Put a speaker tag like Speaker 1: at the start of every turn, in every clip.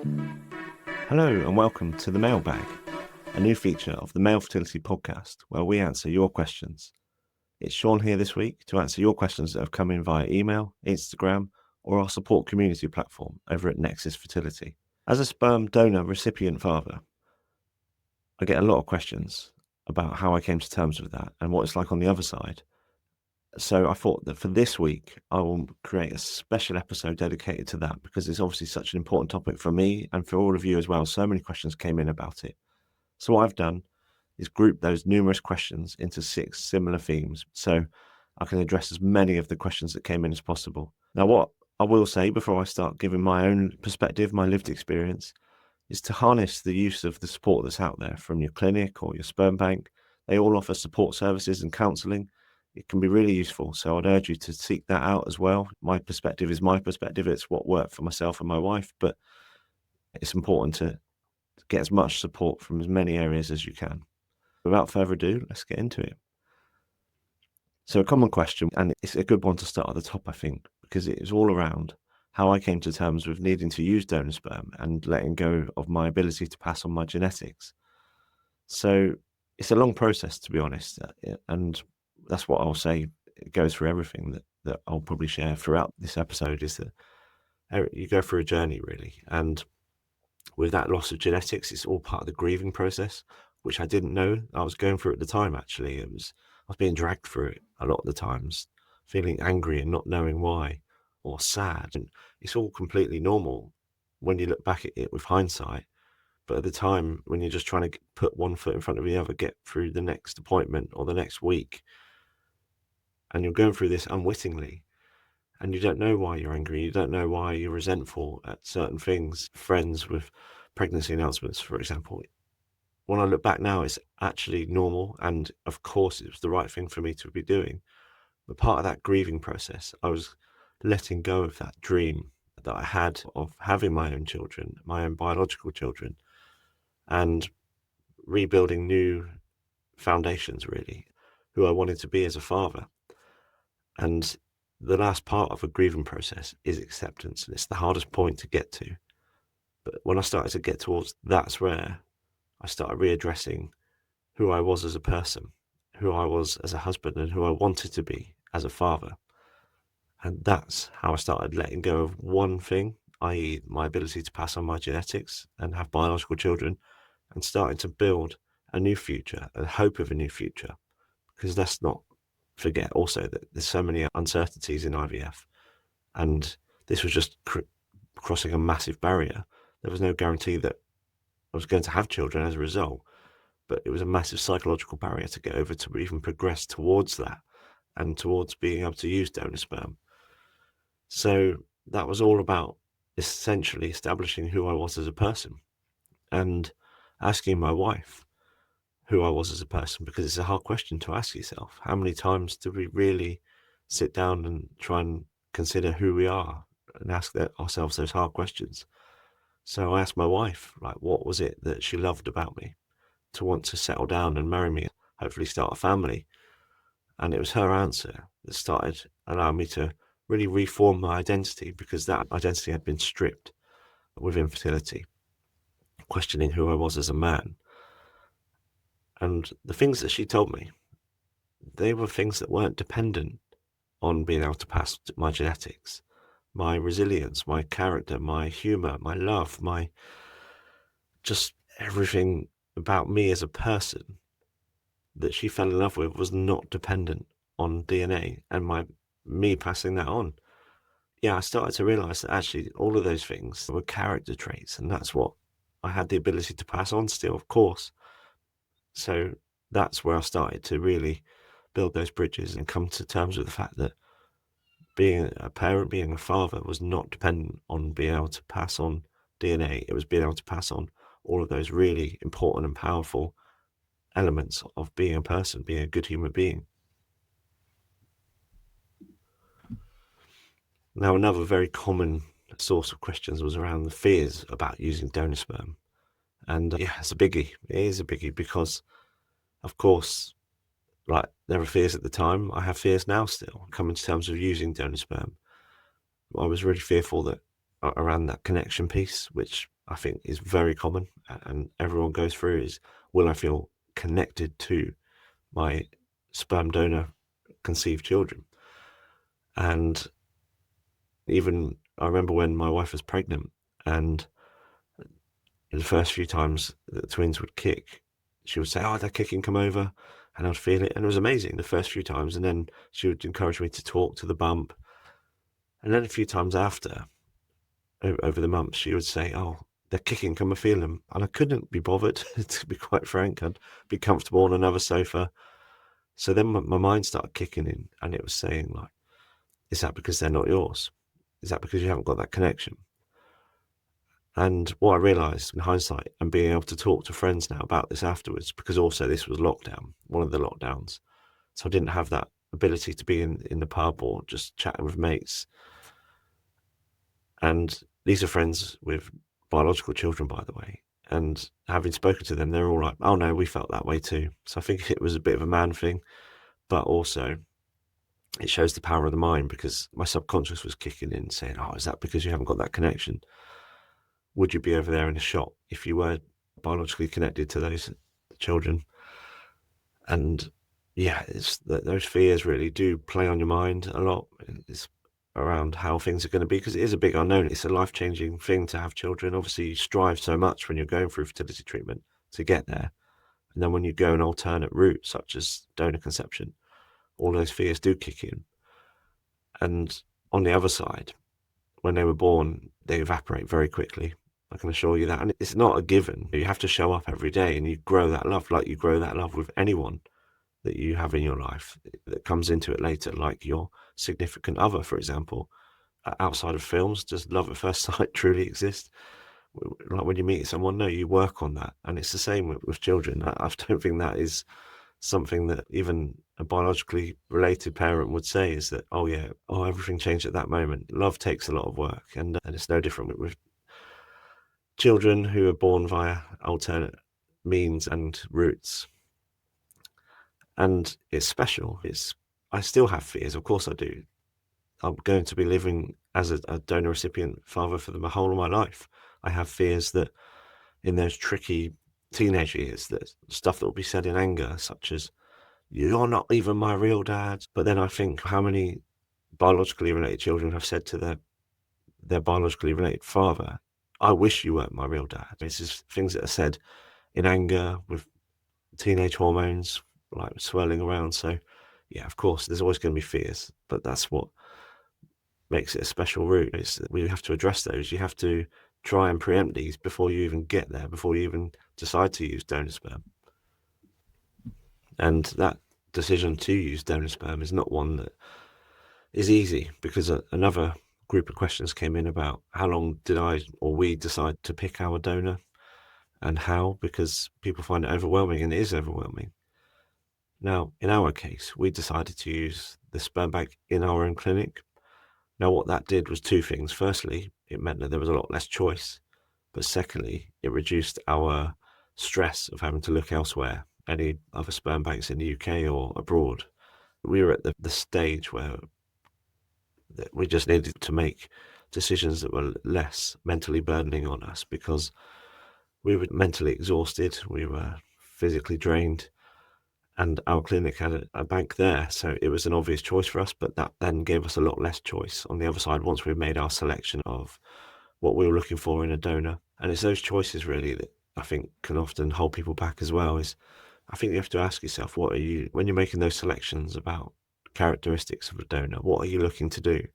Speaker 1: Hello and welcome to the Mailbag, a new feature of the Male Fertility Podcast where we answer your questions. It's Shaun here this week to answer your questions that have come in via email, Instagram, or our support community platform over at NeXYs Fertility. As a sperm donor recipient father, I get a lot of questions about how I came to terms with that and what it's like on the other side. So I thought that for this week, I will create a special episode dedicated to that because it's obviously such an important topic for me and for all of you as well. So many questions came in about it. So what I've done is group those numerous questions into 6 similar themes so I can address as many of the questions that came in as possible. Now, what I will say before I start giving my own perspective, my lived experience, is to harness the use of the support that's out there from your clinic or your sperm bank. They all offer support services and counselling. It can be really useful. So I'd urge you to seek that out as well. My perspective is my perspective. It's what worked for myself and my wife, but it's important to get as much support from as many areas as you can. Without further ado, let's get into it. So a common question, and it's a good one to start at the top, I think, because it is all around how I came to terms with needing to use donor sperm and letting go of my ability to pass on my genetics. So it's a long process, to be honest, and that's what I'll say. It goes through everything that I'll probably share throughout this episode is that you go through a journey, really. And with that loss of genetics, it's all part of the grieving process, which I didn't know I was going through at the time, actually. I was being dragged through it a lot of the times, feeling angry and not knowing why, or sad. And it's all completely normal when you look back at it with hindsight. But at the time, when you're just trying to put one foot in front of the other, get through the next appointment or the next week, and you're going through this unwittingly, and you don't know why you're angry, you don't know why you're resentful at certain things, friends with pregnancy announcements, for example. When I look back now, it's actually normal, and of course it was the right thing for me to be doing. But part of that grieving process, I was letting go of that dream that I had of having my own children, my own biological children, and rebuilding new foundations, really, who I wanted to be as a father. And the last part of a grieving process is acceptance, and it's the hardest point to get to. But when I started to get towards, that's where I started readdressing who I was as a person, who I was as a husband, and who I wanted to be as a father. And that's how I started letting go of one thing, i.e. my ability to pass on my genetics and have biological children, and starting to build a new future, a hope of a new future. Because let's not forget also that there's so many uncertainties in IVF, and this was just crossing a massive barrier. There was no guarantee that I was going to have children as a result, but it was a massive psychological barrier to get over to even progress towards that and towards being able to use donor sperm. So that was all about essentially establishing who I was as a person and asking my wife who I was as a person, because it's a hard question to ask yourself. How many times do we really sit down and try and consider who we are and ask ourselves those hard questions? So I asked my wife, like, what was it that she loved about me to want to settle down and marry me, hopefully start a family? And it was her answer that started allowing me to really reform my identity, because that identity had been stripped with infertility, questioning who I was as a man. And the things that she told me, they were things that weren't dependent on being able to pass my genetics, my resilience, my character, my humor, my love, my just everything about me as a person that she fell in love with was not dependent on DNA and me passing that on. Yeah, I started to realize that actually all of those things were character traits, and that's what I had the ability to pass on still, of course. So that's where I started to really build those bridges and come to terms with the fact that being a parent, being a father, was not dependent on being able to pass on DNA. It was being able to pass on all of those really important and powerful elements of being a person, being a good human being. Now, another very common source of questions was around the fears about using donor sperm. And yeah, it's a biggie. It is a biggie because, of course, like there were fears at the time. I have fears now still, coming to terms with using donor sperm. I was really fearful that around that connection piece, which I think is very common and everyone goes through is, will I feel connected to my sperm donor conceived children? And even I remember when my wife was pregnant and the first few times that the twins would kick, she would say, "Oh, they're kicking, come over." And I'd feel it. And it was amazing the first few times. And then she would encourage me to talk to the bump. And then a few times after, over the months, she would say, "Oh, they're kicking, come and feel them." And I couldn't be bothered, to be quite frank. I'd be comfortable on another sofa. So then my mind started kicking in and it was saying, like, is that because they're not yours? Is that because you haven't got that connection? And what I realized in hindsight and being able to talk to friends now about this afterwards, because also this was lockdown, one of the lockdowns. So I didn't have that ability to be in the pub or just chatting with mates. And these are friends with biological children, by the way. And having spoken to them, they're all like, "Oh no, we felt that way too." So I think it was a bit of a man thing, but also it shows the power of the mind, because my subconscious was kicking in saying, "Oh, is that because you haven't got that connection? Would you be over there in the shop if you were biologically connected to those children?" And yeah, it's those fears really do play on your mind a lot. It's around how things are going to be, because it is a big unknown. It's a life-changing thing to have children. Obviously, you strive so much when you're going through fertility treatment to get there. And then when you go an alternate route, such as donor conception, all those fears do kick in. And on the other side, when they were born, they evaporate very quickly. I can assure you that. And it's not a given. You have to show up every day and you grow that love, like you grow that love with anyone that you have in your life that comes into it later, like your significant other, for example. Outside of films, does love at first sight truly exist? Like when you meet someone, no, you work on that. And it's the same with children. I don't think that is something that even a biologically related parent would say, is that, oh yeah, oh, everything changed at that moment. Love takes a lot of work, and it's no different with children who are born via alternate means and routes. And it's special. I still have fears, of course I do. I'm going to be living as a donor recipient father for the whole of my life. I have fears that in those tricky teenage years, that stuff that will be said in anger, such as, "You're not even my real dad." But then I think how many biologically related children have said to their biologically related father, "I wish you weren't my real dad." It's just things that are said in anger with teenage hormones like swirling around. So yeah, of course, there's always going to be fears, but that's what makes it a special route. Is that we have to address those. You have to try and preempt these before you even get there, before you even decide to use donor sperm. And that decision to use donor sperm is not one that is easy, because another group of questions came in about how long did I or we decide to pick our donor and how, because people find it overwhelming, and it is overwhelming. Now, in our case, we decided to use the sperm bank in our own clinic. Now, what that did was two things. Firstly, it meant that there was a lot less choice. But secondly, it reduced our stress of having to look elsewhere, any other sperm banks in the UK or abroad. We were at the stage where we just needed to make decisions that were less mentally burdening on us, because we were mentally exhausted, we were physically drained, and our clinic had a bank there. So it was an obvious choice for us, but that then gave us a lot less choice on the other side once we made our selection of what we were looking for in a donor. And it's those choices really that I think can often hold people back as well. Is I think you have to ask yourself, what are you, when you're making those selections about characteristics of a donor, what are you looking to do?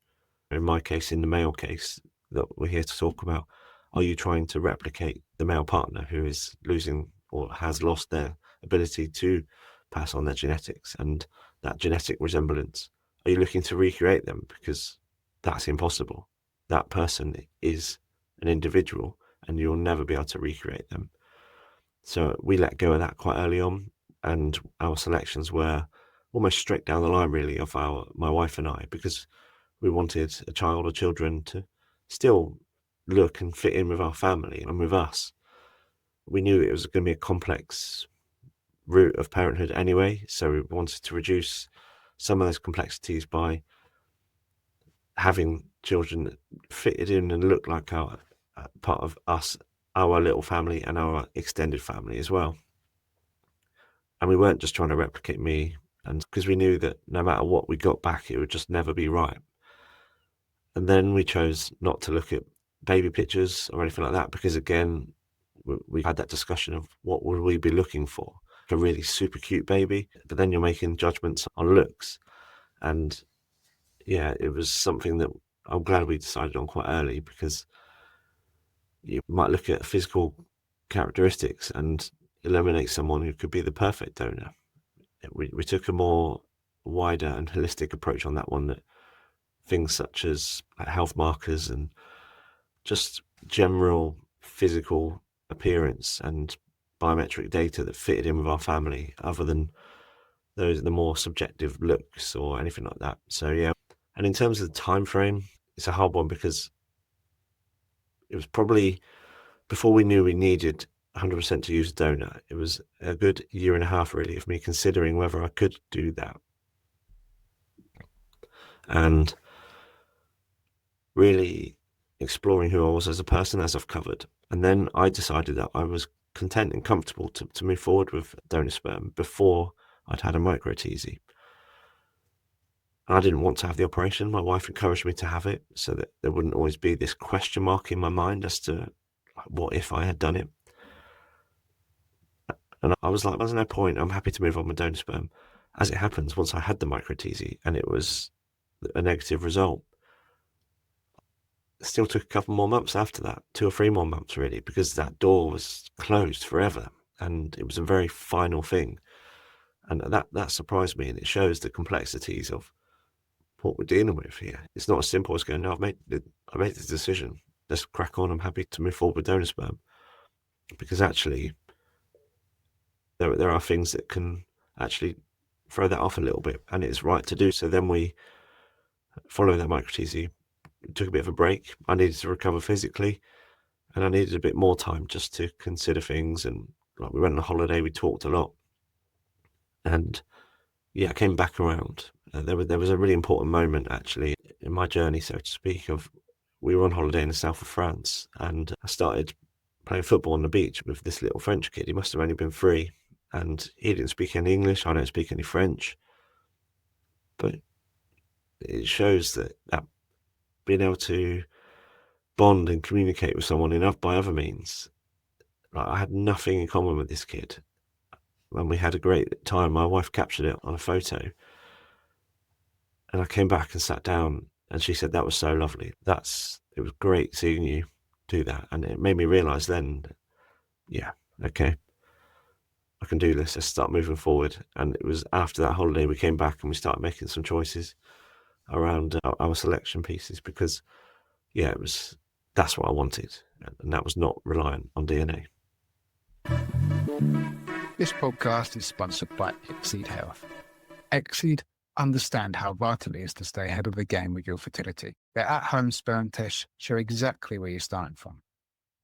Speaker 1: In my case, in the male case that we're here to talk about, are you trying to replicate the male partner who is losing or has lost their ability to pass on their genetics and that genetic resemblance? Are you looking to recreate them? Because that's impossible. That person is an individual and you'll never be able to recreate them. So we let go of that quite early on, and our selections were almost straight down the line really of my wife and I, because we wanted a child or children to still look and fit in with our family and with us. We knew it was going to be a complex route of parenthood anyway, so we wanted to reduce some of those complexities by having children that fitted in and looked like our part of us our little family and our extended family as well. And we weren't just trying to replicate me, and because we knew that no matter what we got back, it would just never be right. And then we chose not to look at baby pictures or anything like that, because again, we had that discussion of what would we be looking for? A really super cute baby, but then you're making judgments on looks. And yeah, it was something that I'm glad we decided on quite early, because you might look at physical characteristics and eliminate someone who could be the perfect donor. We took a more wider and holistic approach on that one, that things such as health markers and just general physical appearance and biometric data that fitted in with our family, other than the more subjective looks or anything like that. So yeah. And in terms of the time frame, it's a hard one, because it was probably before we knew we needed 100% to use a donor. It was a good year and a half really of me considering whether I could do that, and really exploring who I was as a person, as I've covered. And then I decided that I was content and comfortable to move forward with donor sperm before I'd had a micro-TZ. I didn't want to have the operation. My wife encouraged me to have it so that there wouldn't always be this question mark in my mind as to what if I had done it. And I was like, there's no point. I'm happy to move on with donor sperm. As it happens, once I had the micro-TZ and it was a negative result, it still took a couple more months after that, 2 or 3 more months really, because that door was closed forever. And it was a very final thing. And that surprised me, and it shows the complexities of what we're dealing with here. It's not as simple as going, no, I made this decision. Let's crack on. I'm happy to move forward with donor sperm. Because actually, there are things that can actually throw that off a little bit, and it's right to do. So then we, following that micro-TZ, took a bit of a break. I needed to recover physically, and I needed a bit more time just to consider things. And like, we went on a holiday, we talked a lot. And yeah, I came back around. There was a really important moment actually in my journey, so to speak, of we were on holiday in the south of France, and I started playing football on the beach with this little French kid. He must have only been 3, and he didn't speak any English. I don't speak any French, but it shows that being able to bond and communicate with someone enough by other means. Like, I had nothing in common with this kid, and we had a great time. My wife captured it on a photo. And I came back and sat down, and she said, that was so lovely. It was great seeing you do that. And it made me realize then, yeah, okay, I can do this. Let's start moving forward. And it was after that holiday, we came back and we started making some choices around our selection pieces, because yeah, that's what I wanted. And that was not reliant on DNA.
Speaker 2: This podcast is sponsored by NeXYs Health. NeXYs understand how vital it is to stay ahead of the game with your fertility. Their at-home sperm tests show exactly where you're starting from.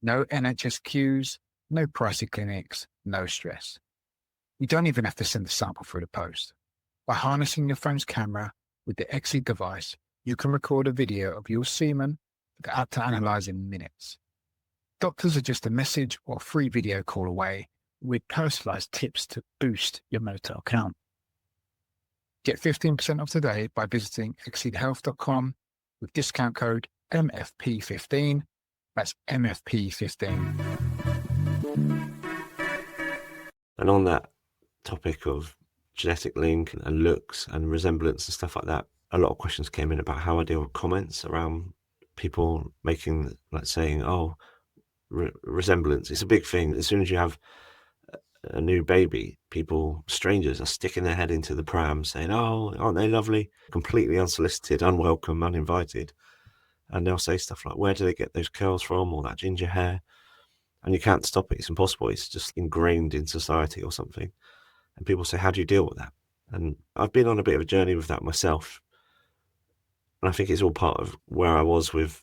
Speaker 2: No NHS queues, no pricey clinics, no stress. You don't even have to send a sample through the post. By harnessing your phone's camera with the NeXYs device, you can record a video of your semen for the app to analyze in minutes. Doctors are just a message or free video call away with personalized tips to boost your motor count. Get 15% off today by visiting exceedhealth.com with discount code MFP15. That's MFP15.
Speaker 1: And on that topic of genetic link and looks and resemblance and stuff like that, a lot of questions came in about how I deal with comments around people making, like saying, oh, resemblance. It's a big thing. As soon as you have a new baby, strangers are sticking their head into the pram saying, oh, aren't they lovely? Completely unsolicited, unwelcome, uninvited. And they'll say stuff like, where do they get those curls from, or that ginger hair? And you can't stop it. It's impossible. It's just ingrained in society or something. And people say, how do you deal with that? And I've been on a bit of a journey with that myself. And I think it's all part of where I was with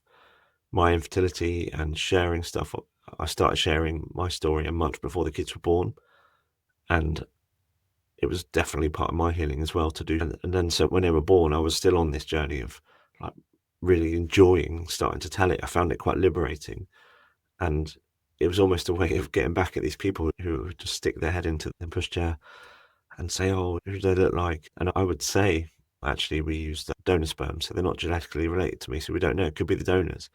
Speaker 1: my infertility and sharing stuff. I started sharing my story a month before the kids were born. And it was definitely part of my healing as well to do. And then so when they were born, I was still on this journey of like really enjoying starting to tell it. I found it quite liberating. And it was almost a way of getting back at these people who would just stick their head into the pushchair and say, oh, who do they look like? And I would say, actually, we used donor sperm, so they're not genetically related to me, so we don't know. It could be the donors.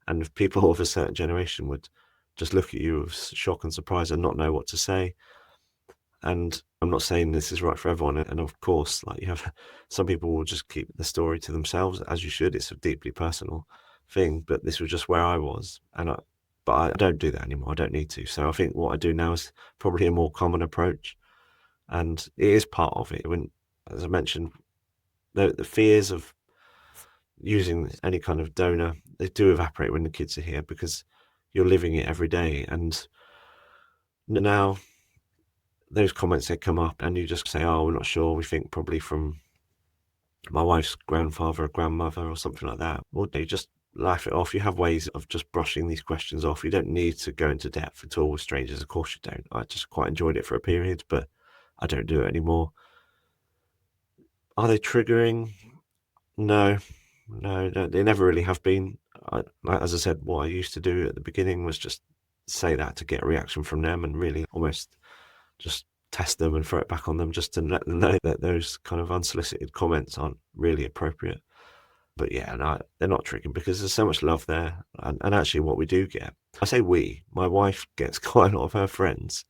Speaker 1: And if people of a certain generation would just look at you with shock and surprise and not know what to say. And I'm not saying this is right for everyone. And of course, like, you have some people will just keep the story to themselves, as you should. It's a deeply personal thing, but this was just where I was. But I don't do that anymore. I don't need to. So I think what I do now is probably a more common approach. And it is part of it. When, as I mentioned, the fears of using any kind of donor, they do evaporate when the kids are here, because you're living it every day. And now those comments, they come up and you just say, oh, we're not sure. We think probably from my wife's grandfather or grandmother or something like that. Or you just laugh it off. You have ways of just brushing these questions off. You don't need to go into depth at all with strangers. Of course you don't. I just quite enjoyed it for a period, but I don't do it anymore. Are they triggering? No, they never really have been. As I said, what I used to do at the beginning was just say that to get a reaction from them, and really almost just test them and throw it back on them, just to let them know that those kind of unsolicited comments aren't really appropriate. But yeah, no, they're not triggering, because there's so much love there. And actually what we do get, I say my wife gets quite a lot of her friends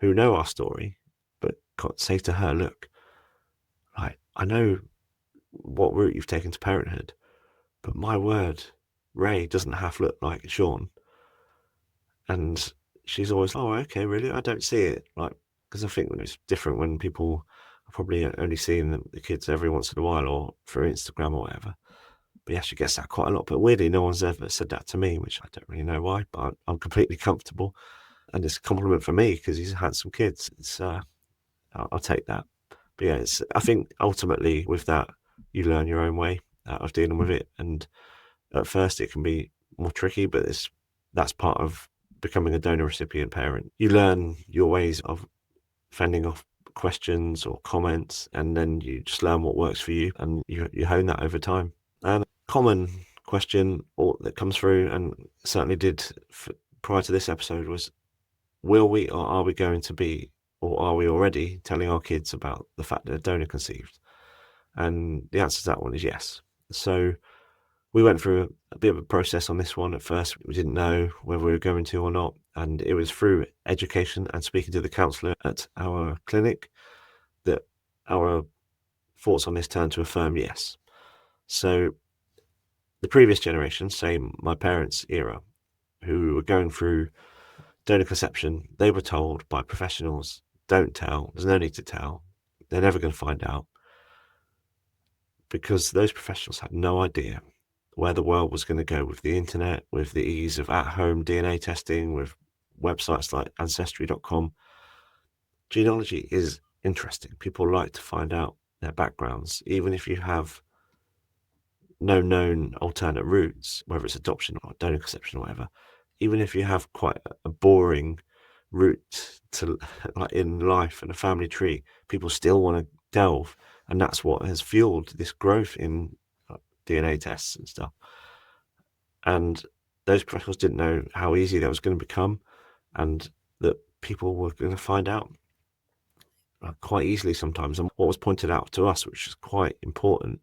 Speaker 1: who know our story, but say to her, look, I know what route you've taken to parenthood, but my word, Ray doesn't half look like Shaun. And she's always, oh, okay, really? I don't see it. Because I think it's different when people are probably only seeing the kids every once in a while or through Instagram or whatever. But yeah, she gets that quite a lot. But weirdly, no one's ever said that to me, which I don't really know why, but I'm completely comfortable. And it's a compliment for me, because he's had some kids. It's I'll take that. But yeah, I think ultimately with that, you learn your own way of dealing with it. And at first it can be more tricky, but that's part of becoming a donor recipient parent. You learn your ways of fending off questions or comments, and then you just learn what works for you, and you hone that over time. And a common question that comes through, and certainly did prior to this episode, was, will we, or are we going to be, or are we already telling our kids about the fact that they're donor conceived? And the answer to that one is yes. So we went through a bit of a process on this one. At first, we didn't know whether we were going to or not. And it was through education and speaking to the counsellor at our clinic that our thoughts on this turned to a firm yes. So the previous generation, say my parents' era, who were going through donor conception, they were told by professionals, don't tell, there's no need to tell, they're never going to find out. Because those professionals had no idea where the world was going to go with the internet, with the ease of at-home DNA testing, with websites like Ancestry.com. Genealogy is interesting. People like to find out their backgrounds, even if you have no known alternate routes, whether it's adoption or donor conception or whatever. Even if you have quite a boring route to in life and a family tree, people still want to delve, and that's what has fueled this growth in DNA tests and stuff. And those professionals didn't know how easy that was going to become, and that people were going to find out quite easily sometimes. And what was pointed out to us, which is quite important,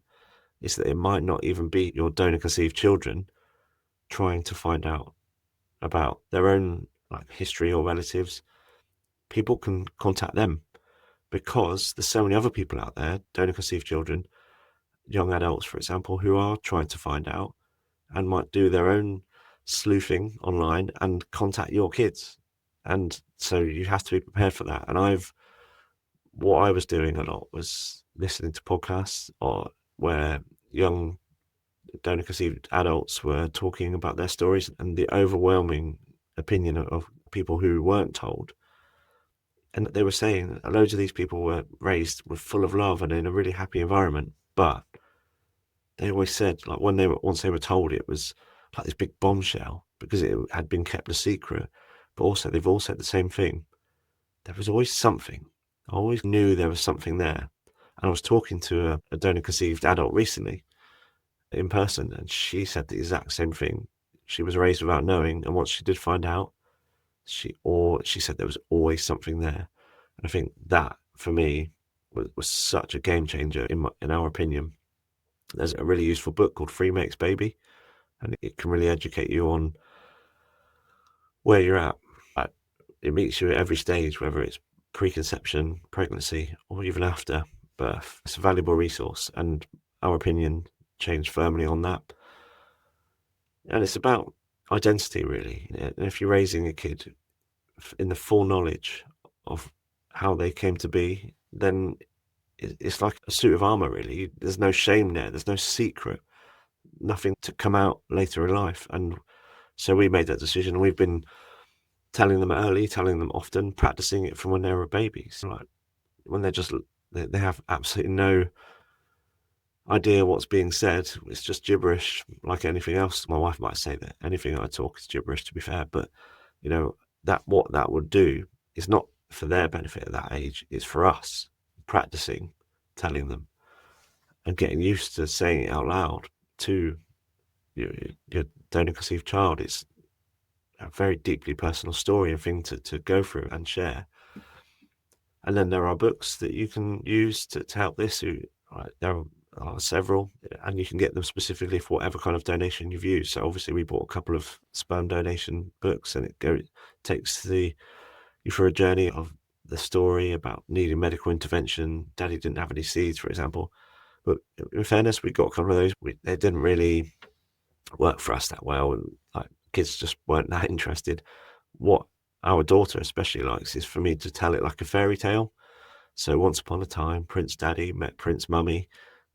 Speaker 1: is that it might not even be your donor conceived children trying to find out about their own history or relatives. People can contact them, because there's so many other people out there, donor conceived children, young adults, for example, who are trying to find out and might do their own sleuthing online and contact your kids. And so you have to be prepared for that. And what I was doing a lot was listening to podcasts where young donor conceived adults were talking about their stories, and the overwhelming opinion of people who weren't told. And they were saying that loads of these people were raised with full of love and in a really happy environment, but they always said, once they were told, it was like this big bombshell, because it had been kept a secret. But also, they've all said the same thing. There was always something. I always knew there was something there. And I was talking to a donor conceived adult recently in person, and she said the exact same thing. She was raised without knowing, and once she did find out, She said there was always something there. And I think that, for me, was such a game changer in our opinion. There's a really useful book called Free Makes Baby, and it can really educate you on where you're at. It meets you at every stage, whether it's preconception, pregnancy, or even after birth. It's a valuable resource, and our opinion changed firmly on that. And it's about identity, really. And if you're raising a kid in the full knowledge of how they came to be, then it's like a suit of armor, really. There's no shame there. There's no secret, nothing to come out later in life. And so we made that decision. We've been telling them early, telling them often, practicing it from when they were babies. Like when they have absolutely no idea what's being said. It's just gibberish, like anything else. My wife might say that anything I talk is gibberish, to be fair, but what that would do is not for their benefit at that age. It's for us practicing, telling them, and getting used to saying it out loud to your donor conceived child. It's a very deeply personal story and thing to go through and share. And then there are books that you can use to help this. There are several, and you can get them specifically for whatever kind of donation you've used. So obviously we bought a couple of sperm donation books, and it takes you for a journey of the story about needing medical intervention. Daddy didn't have any seeds, for example. But in fairness, we got a couple of those. They didn't really work for us that well, and kids just weren't that interested. What our daughter especially likes is for me to tell it like a fairy tale. So once upon a time, Prince Daddy met Prince Mummy,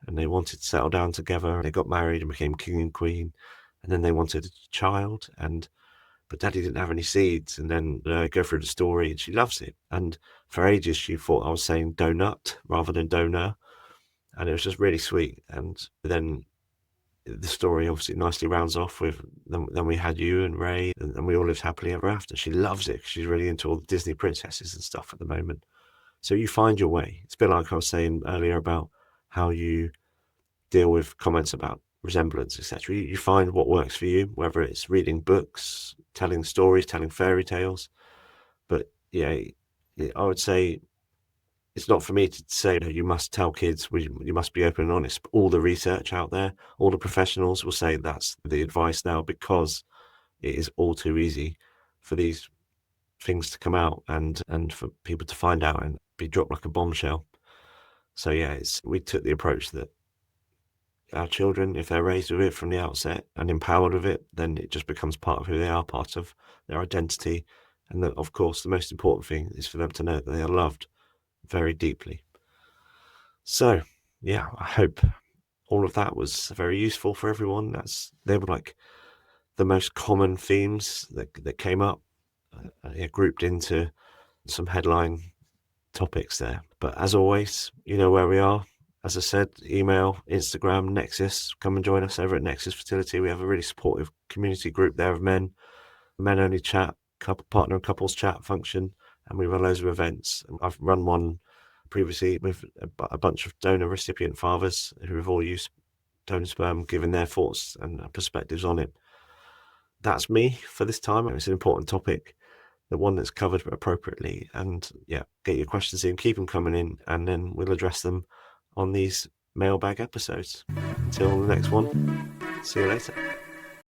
Speaker 1: and they wanted to settle down together. They got married and became king and queen, and then they wanted a child, but Daddy didn't have any seeds. And then go through the story, and she loves it. And for ages, she thought I was saying donut rather than donor, and it was just really sweet. And then the story obviously nicely rounds off with then we had you and Ray, and we all lived happily ever after. She loves it. She's really into all the Disney princesses and stuff at the moment. So you find your way. It's a bit like I was saying earlier about how you deal with comments about resemblance, etc. You find what works for you, whether it's reading books, telling stories, telling fairy tales. But yeah, I would say it's not for me to say you must tell kids, you must be open and honest. All the research out there, all the professionals will say that's the advice now, because it is all too easy for these things to come out and for people to find out and be dropped like a bombshell. So yeah, we took the approach that our children, if they're raised with it from the outset and empowered with it, then it just becomes part of who they are, part of their identity. And that, of course, the most important thing is for them to know that they are loved very deeply. So yeah, I hope all of that was very useful for everyone. They were like the most common themes that came up, grouped into some headline topics there. But as always, you know where we are. As I said, email, Instagram, NeXYs. Come and join us over at NeXYs Fertility. We have a really supportive community group there of men only chat, partner and couples chat function, and we run loads of events. I've run one previously with a bunch of donor recipient fathers who have all used donor sperm, giving their thoughts and perspectives on it. That's me for this time. It's an important topic, the one that's covered appropriately. And yeah, get your questions in, keep them coming in, and then we'll address them on these mailbag episodes. Until the next one, see you later.